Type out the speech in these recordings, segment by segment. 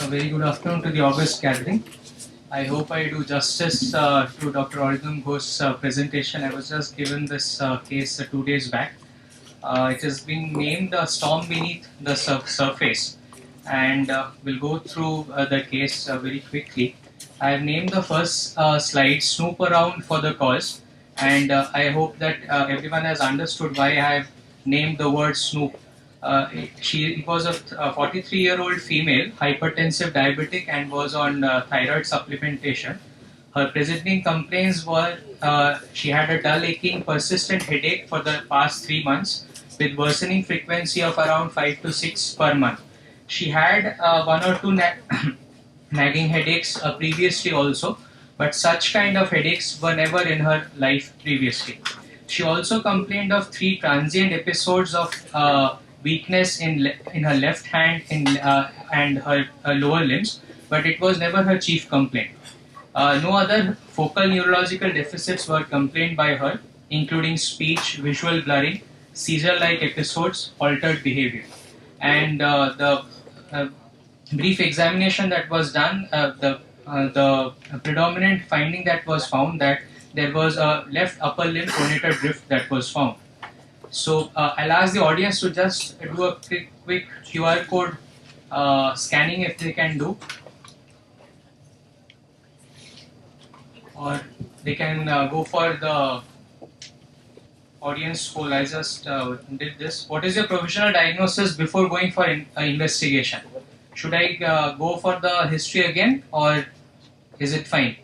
A very good afternoon to the August gathering. I hope I do justice to Dr. Arindam Ghosh's presentation. I was just given this case 2 days back. It has been named Storm Beneath the Surface, and we'll go through the case very quickly. I have named the first slide Snoop Around for the Cause, and I hope that everyone has understood why I have named the word Snoop. She was a 43-year-old female, hypertensive diabetic, and was on thyroid supplementation. Her presenting complaints were she had a dull, aching, persistent headache for the past 3 months with worsening frequency of around 5 to 6 per month. She had one or two nagging headaches previously also, but such kind of headaches were never in her life previously. She also complained of 3 transient episodes of weakness in her left hand and her lower limbs, but it was never her chief complaint. No other focal neurological deficits were complained by her, including speech, visual blurring, seizure-like episodes, altered behavior. And the brief examination that was done, the predominant finding that was found that there was a left upper limb pronator drift that was found. So I'll ask the audience to just do a quick QR code scanning if they can do, or they can go for the audience poll. I just did this. What is your provisional diagnosis before going for investigation? Should I go for the history again, or is it fine?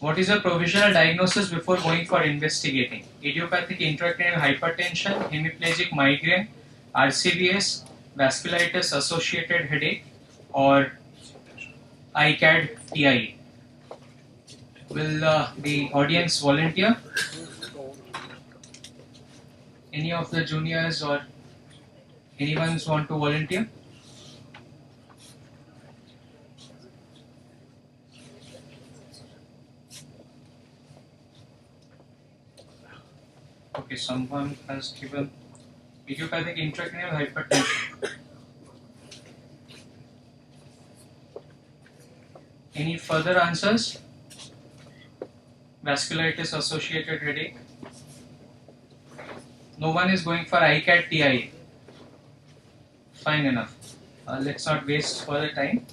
What is your provisional diagnosis before going for investigating? Idiopathic intracranial hypertension, hemiplegic migraine, RCVS, vasculitis associated headache, or ICAD TIA? Will the audience volunteer? Any of the juniors or anyone want to volunteer? Okay, someone has given idiopathic intracranial hypertension. Any further answers? Vasculitis associated headache. No one is going for ICAD TIA. Fine enough. Let's not waste further time.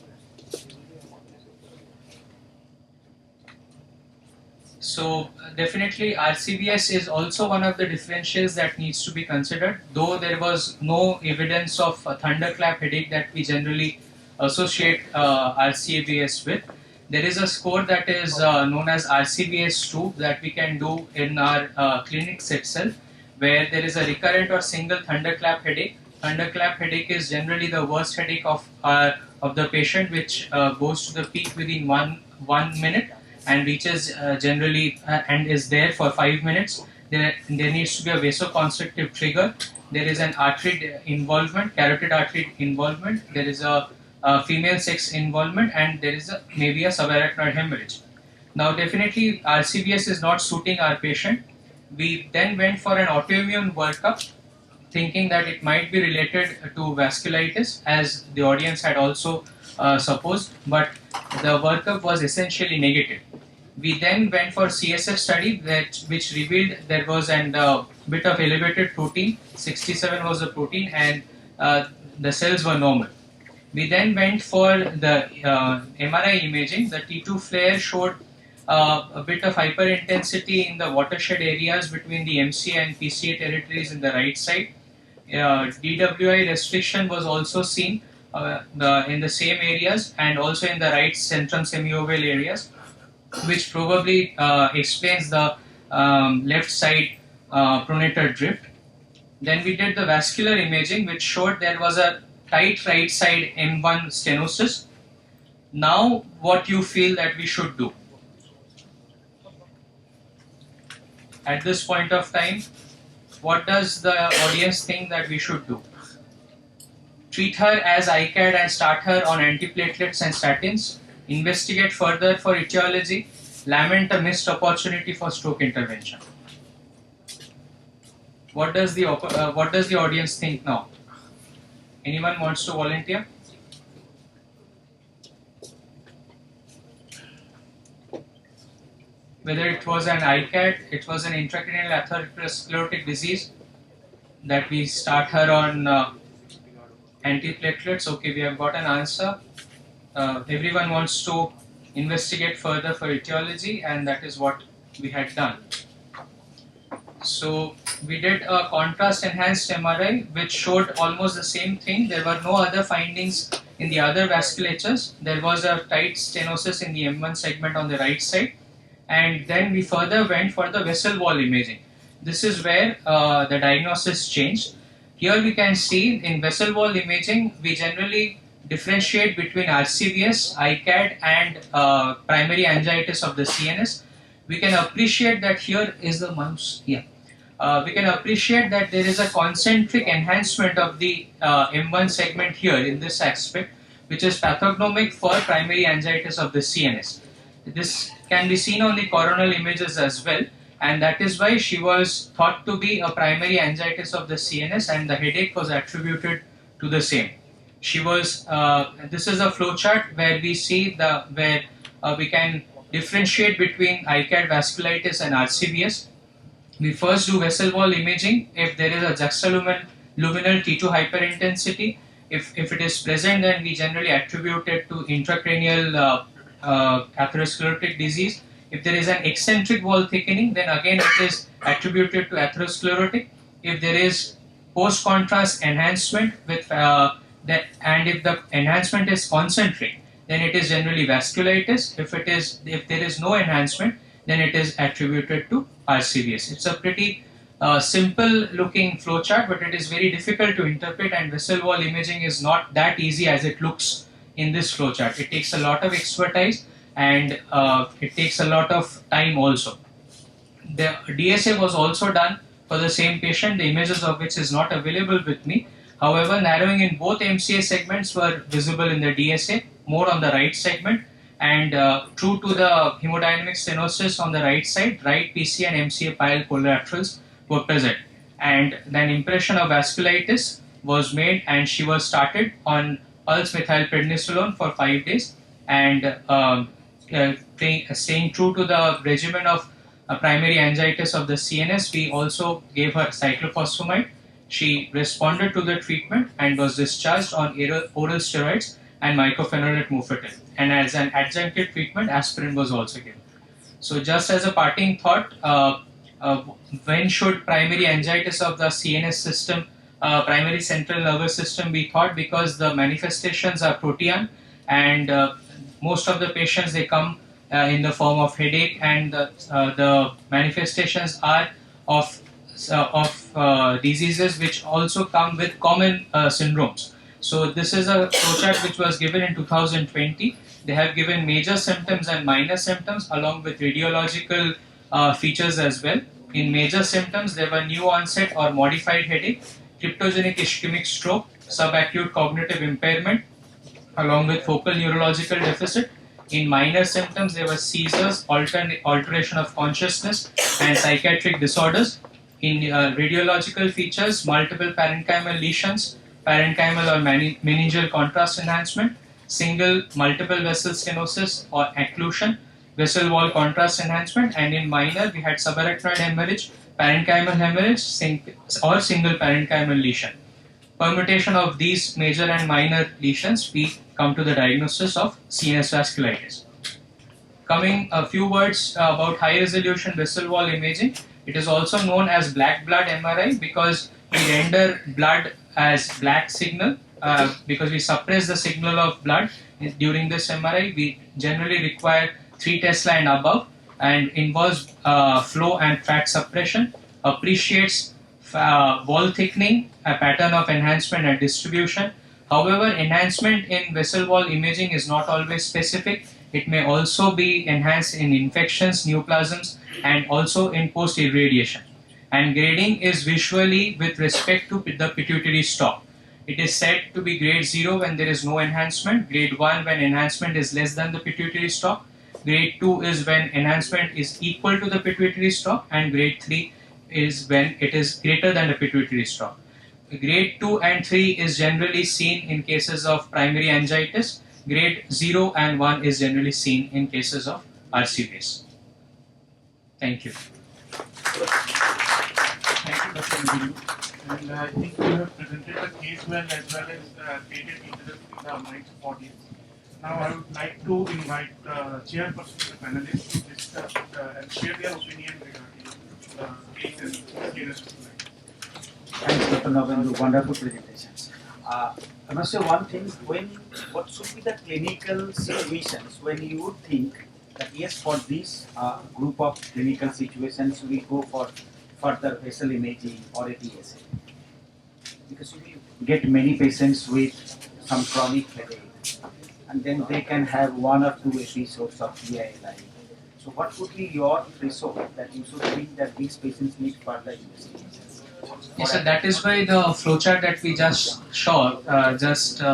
So definitely RCVS is also one of the differentials that needs to be considered, though there was no evidence of a thunderclap headache that we generally associate RCVS with. There is a score that is known as RCVS2 that we can do in our clinics itself, where there is a recurrent or single thunderclap headache. Thunderclap headache is generally the worst headache of the patient, which goes to the peak within one minute and reaches generally and is there for 5 minutes. There needs to be a vasoconstrictive trigger. There is an artery involvement, carotid artery involvement. There is a female sex involvement, and there is maybe a subarachnoid hemorrhage. Now, definitely RCVS is not suiting our patient. We then went for an autoimmune workup, thinking that it might be related to vasculitis, as the audience had also supposed, but the workup was essentially negative. We then went for CSF study which revealed there was a bit of elevated protein. 67 was the protein, and the cells were normal. We then went for the MRI imaging. The T2 flare showed a bit of hyperintensity in the watershed areas between the MCA and PCA territories in the right side. DWI restriction was also seen in the same areas and also in the right centrum semioval areas, which probably explains the left side pronator drift. Then we did the vascular imaging, which showed there was a tight right side M1 stenosis. Now, what you feel that we should do? At this point of time, what does the audience think that we should do? Treat her as ICAD and start her on antiplatelets and statins. Investigate further for etiology. Lament a missed opportunity for stroke intervention. What does the audience think now? Anyone wants to volunteer? whether it was an ICAD, it was an intracranial atherosclerotic disease that we start her on antiplatelets. Okay, we have got an answer. Everyone wants to investigate further for etiology, and that is what we had done. So we did a contrast enhanced MRI which showed almost the same thing. There were no other findings in the other vasculatures. There was a tight stenosis in the M1 segment on the right side, and then we further went for the vessel wall imaging. This is where the diagnosis changed. Here we can see in vessel wall imaging we generally differentiate between RCVS, ICAD and primary angiitis of the CNS. We can appreciate that here is the mouse. Yeah. We can appreciate that there is a concentric enhancement of the M1 segment here in this aspect, which is pathognomic for primary angiitis of the CNS. This can be seen on the coronal images as well, and that is why she was thought to be a primary angiitis of the CNS, and the headache was attributed to the same. She was. This is a flowchart where we see we can differentiate between ICAD vasculitis and RCVS. We first do vessel wall imaging. If there is a juxtaluminal T2 hyperintensity, if it is present, then we generally attribute it to intracranial atherosclerotic disease. If there is an eccentric wall thickening, then again it is attributed to atherosclerotic. If there is post-contrast enhancement and if the enhancement is concentric, then it is generally vasculitis. If there is no enhancement, then it is attributed to RCVS. It's a pretty simple looking flowchart, but it is very difficult to interpret, and vessel wall imaging is not that easy as it looks in this flowchart. It takes a lot of expertise, and it takes a lot of time also. The DSA was also done for the same patient, the images of which is not available with me. However, narrowing in both MCA segments were visible in the DSA, more on the right segment, and true to the hemodynamic stenosis on the right side, right PC and MCA pile collaterals were present, and then impression of vasculitis was made, and she was started on pulse methylprednisolone for 5 days, and staying true to the regimen of primary angiitis of the CNS, we also gave her cyclophosphamide. She responded to the treatment and was discharged on oral steroids and mycophenolate mofetil. And as an adjunctive treatment, aspirin was also given. So just as a parting thought, when should primary angiitis of the CNS system, primary central nervous system be thought? Because the manifestations are protean, and most of the patients, they come in the form of headache, and the manifestations are of diseases which also come with common syndromes. So this is a flowchart which was given in 2020. They have given major symptoms and minor symptoms along with radiological features as well. In major symptoms, there were new onset or modified headache, cryptogenic ischemic stroke, subacute cognitive impairment, along with focal neurological deficit. In minor symptoms, there were seizures, alteration of consciousness, and psychiatric disorders. In radiological features, multiple parenchymal lesions, parenchymal or meningeal contrast enhancement, single multiple vessel stenosis or occlusion, vessel wall contrast enhancement, and in minor we had subarachnoid hemorrhage, parenchymal hemorrhage, or single parenchymal lesion. Permutation of these major and minor lesions, we come to the diagnosis of CNS vasculitis. Coming a few words about high resolution vessel wall imaging. It is also known as black blood MRI because we render blood as black signal because we suppress the signal of blood during this MRI. We generally require 3 Tesla and above, and involves flow and fat suppression, appreciates wall thickening, a pattern of enhancement and distribution. However, enhancement in vessel wall imaging is not always specific. It may also be enhanced in infections, neoplasms, and also in post-irradiation. And grading is visually with respect to the pituitary stalk. It is said to be grade 0 when there is no enhancement, grade 1 when enhancement is less than the pituitary stalk, grade 2 is when enhancement is equal to the pituitary stalk, and grade 3 is when it is greater than the pituitary stalk. Grade 2 and 3 is generally seen in cases of primary angiitis. Grade 0 and 1 is generally seen in cases of RCVS. Thank you. Thank you, Dr. Navendu. And I think you have presented the case well as created interest in the minds of audience. Now I would like to invite the chairperson of the panelists to discuss and share their opinion regarding the case and CNS. Thanks, Dr. Navendu. Wonderful presentations. I must say one thing. What should be the clinical situations when you would think that yes, for this group of clinical situations, we go for further vessel imaging or a TSA? Because we get many patients with some chronic headache, and then they can have one or two episodes of PILI. So, what would be your threshold that you should think that these patients need further investigations? Yes, sir, that is why the flowchart that we just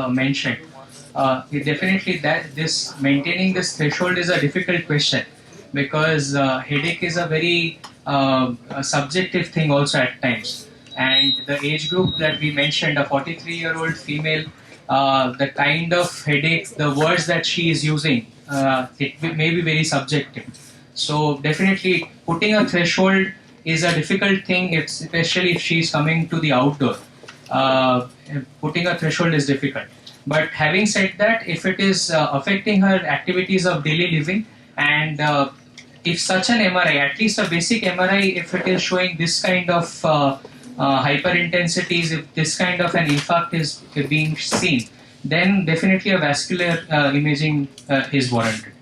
mentioned. Definitely, that this maintaining this threshold is a difficult question because headache is a very a subjective thing also at times. And the age group that we mentioned, a 43-year-old female, the kind of headache, the words that she is using, it may be very subjective. So definitely, putting a threshold is a difficult thing, especially if she is coming to the outdoor. Uh, Putting a threshold is difficult. But having said that, if it is affecting her activities of daily living, and if such an MRI, at least a basic MRI, if it is showing this kind of hyperintensities, if this kind of an infarct is being seen, then definitely a vascular imaging is warranted.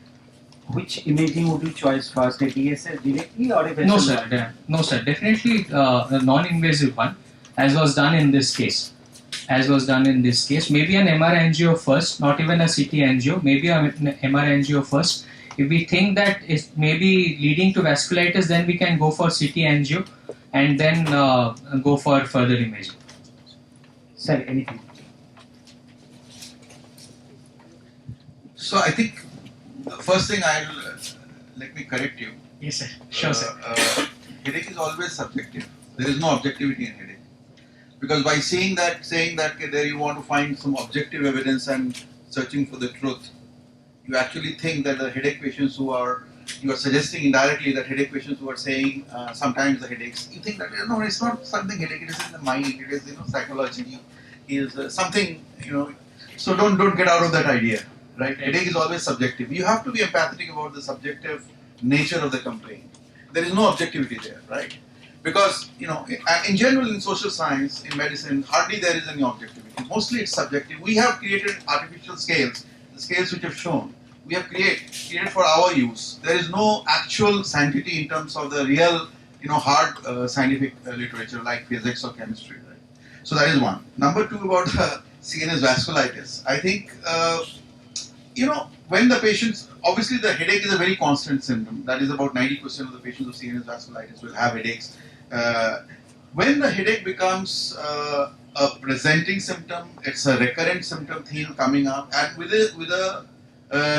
Which imaging would you choose first, a DSS directly or a vessel? No, sir. No, sir. Definitely a non-invasive one, as was done in this case. Maybe an MR angio first, not even a CT angio. Maybe an MR angio first. If we think that it may be leading to vasculitis, then we can go for CT angio and then go for further imaging. Sir, anything? So I think the first thing let me correct you. Yes, sir. Sure, sir. Headache is always subjective. There is no objectivity in headache. Because by saying that okay, there you want to find some objective evidence and searching for the truth, you actually think that the headache patients you are suggesting indirectly that headache patients who are saying sometimes the headaches, you think that no, it's not something headache, it is in the mind, it is psychology, is something So don't get out of that idea, right? Headache is always subjective. You have to be empathetic about the subjective nature of the complaint. There is no objectivity there, right? Because in general in social science, in medicine, hardly there is any objectivity. Mostly it's subjective. We have created artificial scales, the scales which have shown. We have created for our use. There is no actual sanctity in terms of the real, hard scientific literature like physics or chemistry. Right? So that is one. Number two, about CNS vasculitis. I think, when the patients, obviously the headache is a very constant symptom. That is about 90% of the patients with CNS vasculitis will have headaches. When the headache becomes a presenting symptom, it's a recurrent symptom theme coming up, and with a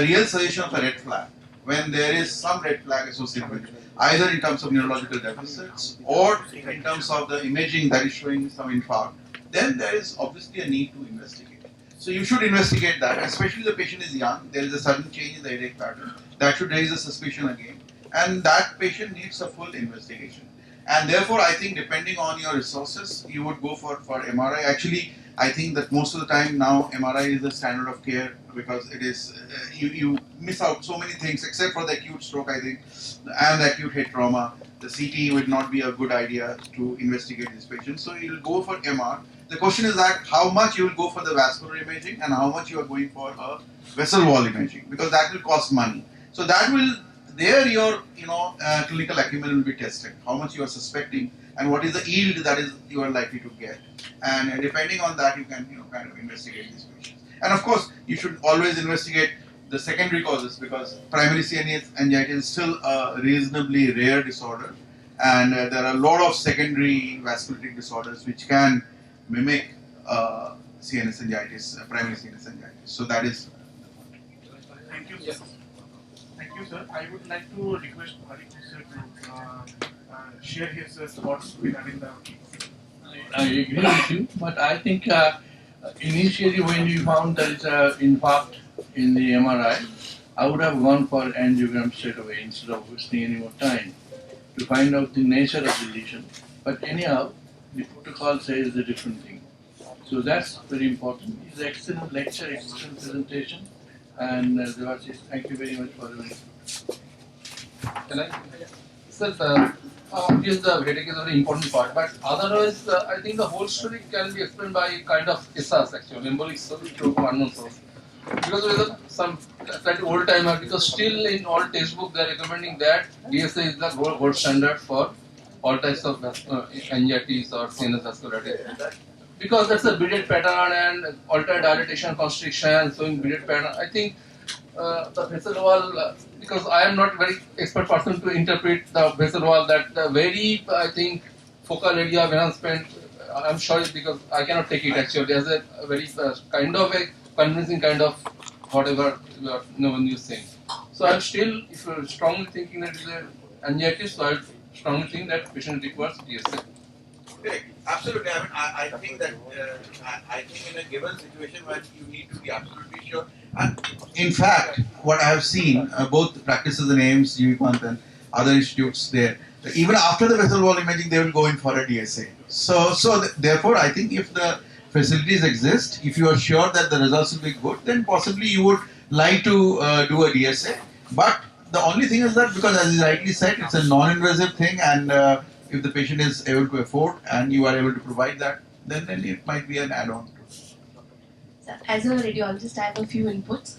real suggestion of a red flag, when there is some red flag associated with it, either in terms of neurological deficits or in terms of the imaging that is showing some infarct, then there is obviously a need to investigate. So you should investigate that, especially if the patient is young, there is a sudden change in the headache pattern, that should raise a suspicion again, and that patient needs a full investigation. And therefore, I think depending on your resources, you would go for MRI. Actually, I think that most of the time now MRI is the standard of care because it is you miss out so many things except for the acute stroke, I think, and the acute head trauma. The CT would not be a good idea to investigate this patient. So you'll go for MR. The question is that how much you will go for the vascular imaging and how much you are going for a vessel wall imaging, because that will cost money. So that will your clinical acumen will be tested. How much you are suspecting and what is the yield that is you are likely to get, and depending on that you can kind of investigate these patients. And of course you should always investigate the secondary causes, because primary CNS anxiety is still a reasonably rare disorder, and there are a lot of secondary vasculitic disorders which can mimic CNS anxieties, primary CNS anxieties. So that is. Thank you, sir. Thank you, sir. I would like to request Hari sir to share his thoughts regarding the case. I agree with you, but I think initially when you found there is an infarct in the MRI, I would have gone for angiogram straight away instead of wasting any more time. to find out the nature of the lesion. But anyhow, the protocol says a different thing. So that's very important. It's an excellent lecture, excellent presentation, and Devashish, thank you very much for your input. Can I? Sir, obviously the headache is a very important part, but otherwise, I think the whole story can be explained by kind of ISAs actually, embolic stroke of unknown source. Because with some slightly old timer, because still in all textbook they are recommending that DSA is the gold standard for all types of anxieties or CNS vasculitis. Because that's a beaded pattern and altered dilatation constriction, showing beaded pattern. I think the vessel wall, because I am not very expert person to interpret the vessel wall, that the very, I think, focal area of enhancement, I'm sure it's because I cannot take it actually as a very kind of a convincing kind of whatever when you're saying. So I'm still strongly thinking that it's an anxiety, so I strongly think that patient requires DSA. Correct. Absolutely. I mean, I think that I think in a given situation where you need to be absolutely sure. And in fact, what I have seen, both practices in AIMS, UPanth and other institutes there, even after the vessel wall imaging, they will go in for a DSA. So therefore, I think if the facilities exist, if you are sure that the results will be good, then possibly you would like to do a DSA. But the only thing is that because, as you rightly said, it's a non-invasive thing, and if the patient is able to afford and you are able to provide that, then it might be an add-on. As a radiologist, I have a few inputs.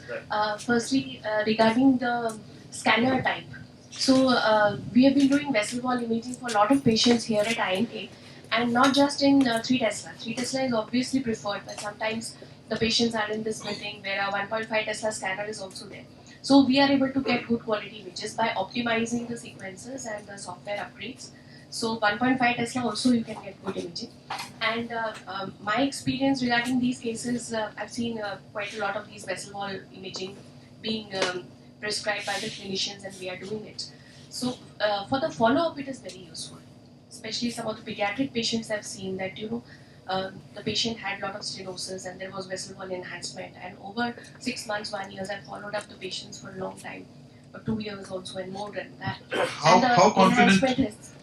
Firstly, regarding the scanner type. So, we have been doing vessel wall imaging for a lot of patients here at INK, and not just in 3 Tesla. 3 Tesla is obviously preferred, but sometimes the patients are in this meeting where a 1.5 Tesla scanner is also there. So, we are able to get good quality images by optimizing the sequences and the software upgrades. So 1.5 Tesla also you can get good imaging. And my experience regarding these cases, I've seen quite a lot of these vessel wall imaging being prescribed by the clinicians, and we are doing it. So for the follow-up, it is very useful. Especially some of the pediatric patients I've seen that, the patient had a lot of stenosis and there was vessel wall enhancement, and over 6 months, 1 year, I followed up the patients for a long time. 2 years also, and more than that.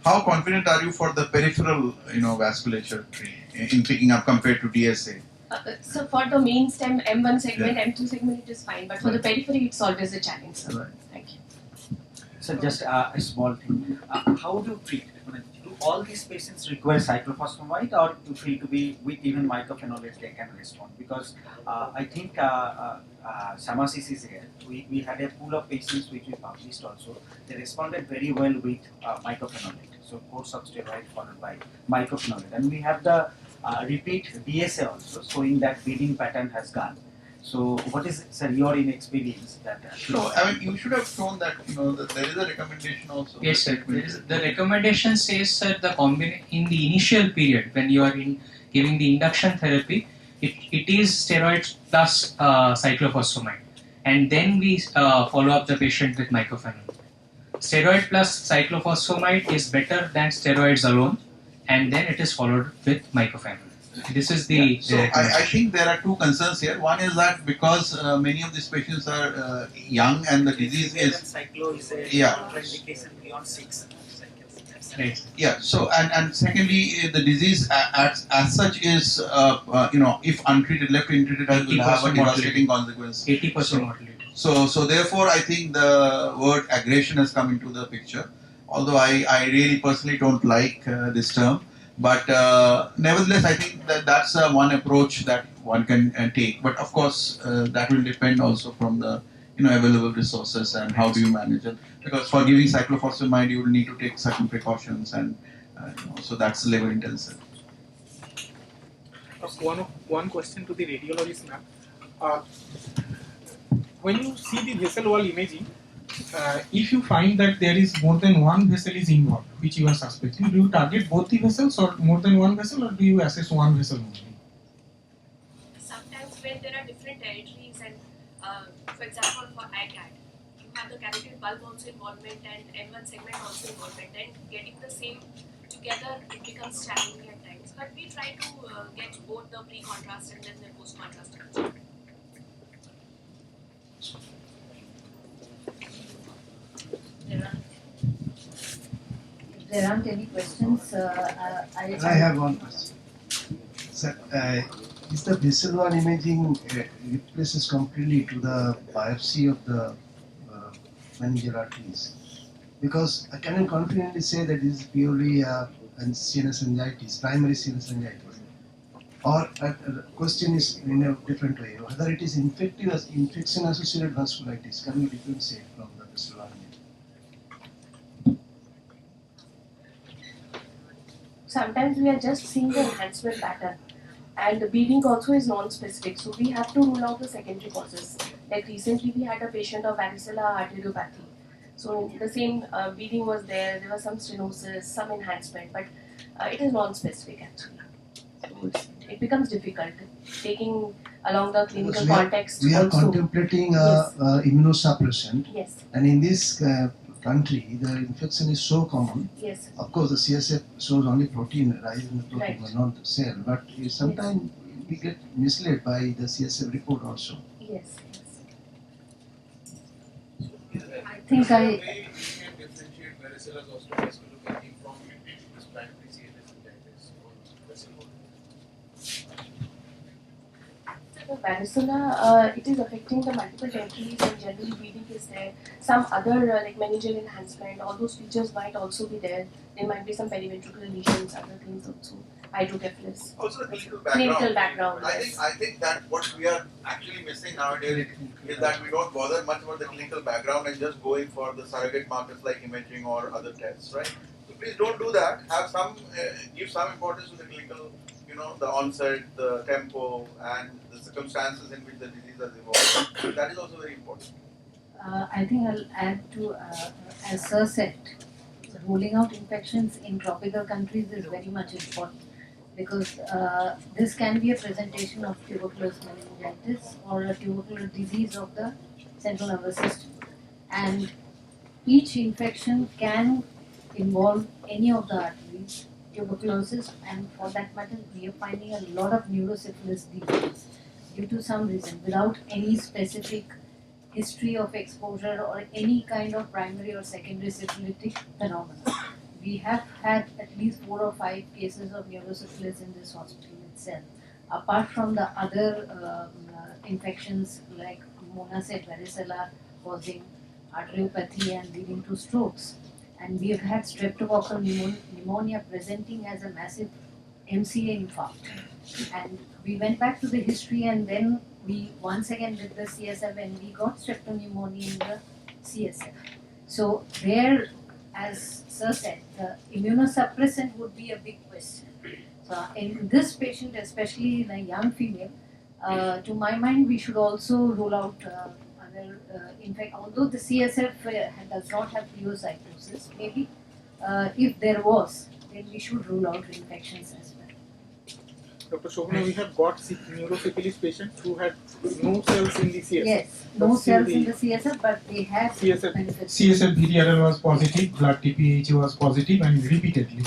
How confident are you for the peripheral, vasculature tree in picking up compared to DSA? So for the main stem M1 segment, M2 segment, it is fine, but for the periphery, it's always a challenge. Sir. Right. Thank you. So just a small thing. How do you treat? Do all these patients require cyclophosphamide, or do you feel to be with even mycophenolate they can respond? Because I think Shamasis is here. We had a pool of patients which we published also. They responded very well with mycophenolate. So course of steroid followed by mycophenolate, and we have the repeat DSA also showing that bleeding pattern has gone. So, what is, sir, your inexperience that? So, I mean, you should have shown that that there is a recommendation also. Yes, sir. The recommendation says, sir, in the initial period when you are giving the induction therapy, it is steroids plus cyclophosphamide, and then we follow up the patient with mycophenolate. Steroid plus cyclophosphamide is better than steroids alone, and then it is followed with mycophenolate. This is the. So I think there are two concerns here. One is that because many of these patients are young and the disease is contraindication beyond 6. Right. Yeah. So and secondly, the disease as such is if untreated, left untreated, will have a devastating consequence. 80% mortality. So therefore, I think the word aggression has come into the picture. Although I really personally don't like this term. But nevertheless, I think that's one approach that one can take. But of course, that will depend also from the available resources and how do you manage it. Because for giving cyclophosphamide, you will need to take certain precautions, and so that's labor intensive. One question to the radiologist, ma'am. When you see the vessel wall imaging, if you find that there is more than one vessel is involved, which you are suspecting, do you target both the vessels or more than one vessel, or do you assess one vessel only? Sometimes when there are different territories, and for example for ICAD, you have the carotid bulb also involvement and M1 segment also involvement, and getting the same together, it becomes challenging at times. But we try to get both the pre-contrast and then the post-contrast. there aren't any questions, I have one question. Sir, is the vessel wall imaging replaces completely to the biopsy of the meningeal arteries? Because I can confidently say that this is purely CNS angiitis, primary CNS angiitis. Or the question is in a different way, whether it is infection-associated vasculitis. Can you differentiate from the vessel wall imaging? Sometimes we are just seeing the enhancement pattern, and the bleeding also is non-specific, so we have to rule out the secondary causes. Like recently we had a patient of varicella arteriopathy, so the same bleeding was there was some stenosis, some enhancement, but it is non-specific actually. So it becomes difficult taking along the clinical context. We are also contemplating Yes. Immunosuppression, Yes, and in this country, the infection is so common. yes, Of course, the CSF shows only protein, rise in the protein, Right. but not the cell. But sometimes we get misled by the CSF report also. yes, yes. I think I. We can differentiate varicella zoster vasculopathy from this primary CNS angiitis or vessel wall. The varicella, it is affecting the multiple territories and generally bleeding is there. Some other like meningeal enhancement, all those features might also be there. There might be some periventricular lesions, other things also. Hydrocephalus. Also the clinical background. Clinical background, yes. I think that what we are actually missing nowadays is that we don't bother much about the clinical background and just going for the surrogate markers like imaging or other tests, right? So please don't do that. Have some, give some importance to the clinical, the onset, the tempo, and the circumstances in which the disease has evolved. That is also very important. I think I'll add to, as Sir said, ruling out infections in tropical countries is very much important because this can be a presentation of tuberculous meningitis or a tubercular disease of the central nervous system. And each infection can involve any of the arteries, tuberculosis, and for that matter, we are finding a lot of neurosyphilis these days due to some reason without any specific history of exposure or any kind of primary or secondary syphilitic phenomena. We have had at least 4 or 5 cases of neurosyphilis in this hospital itself. Apart from the other infections like Mona said, varicella causing arteriopathy and leading to strokes. And we have had streptococcal pneumonia presenting as a massive MCA infarct. And we went back to the history and then we once again did the CSF and we got streptopneumonia in the CSF. So there, as Sir said, the immunosuppressant would be a big question. So in this patient, especially in a young female, to my mind, we should also rule out other, in fact, although the CSF does not have pleocytosis, maybe if there was, then we should rule out infections as well. Dr. Shobana, we have got neurosyphilis patients who had no cells in the CSF. Yes, no cells in the CSF, but they had CSF. benefits. CSF VDRL was positive, blood TPH was positive, and repeatedly.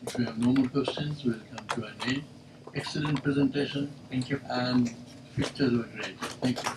If you have no more questions, we'll come to an end. Excellent presentation. Thank you. And pictures were great. Thank you.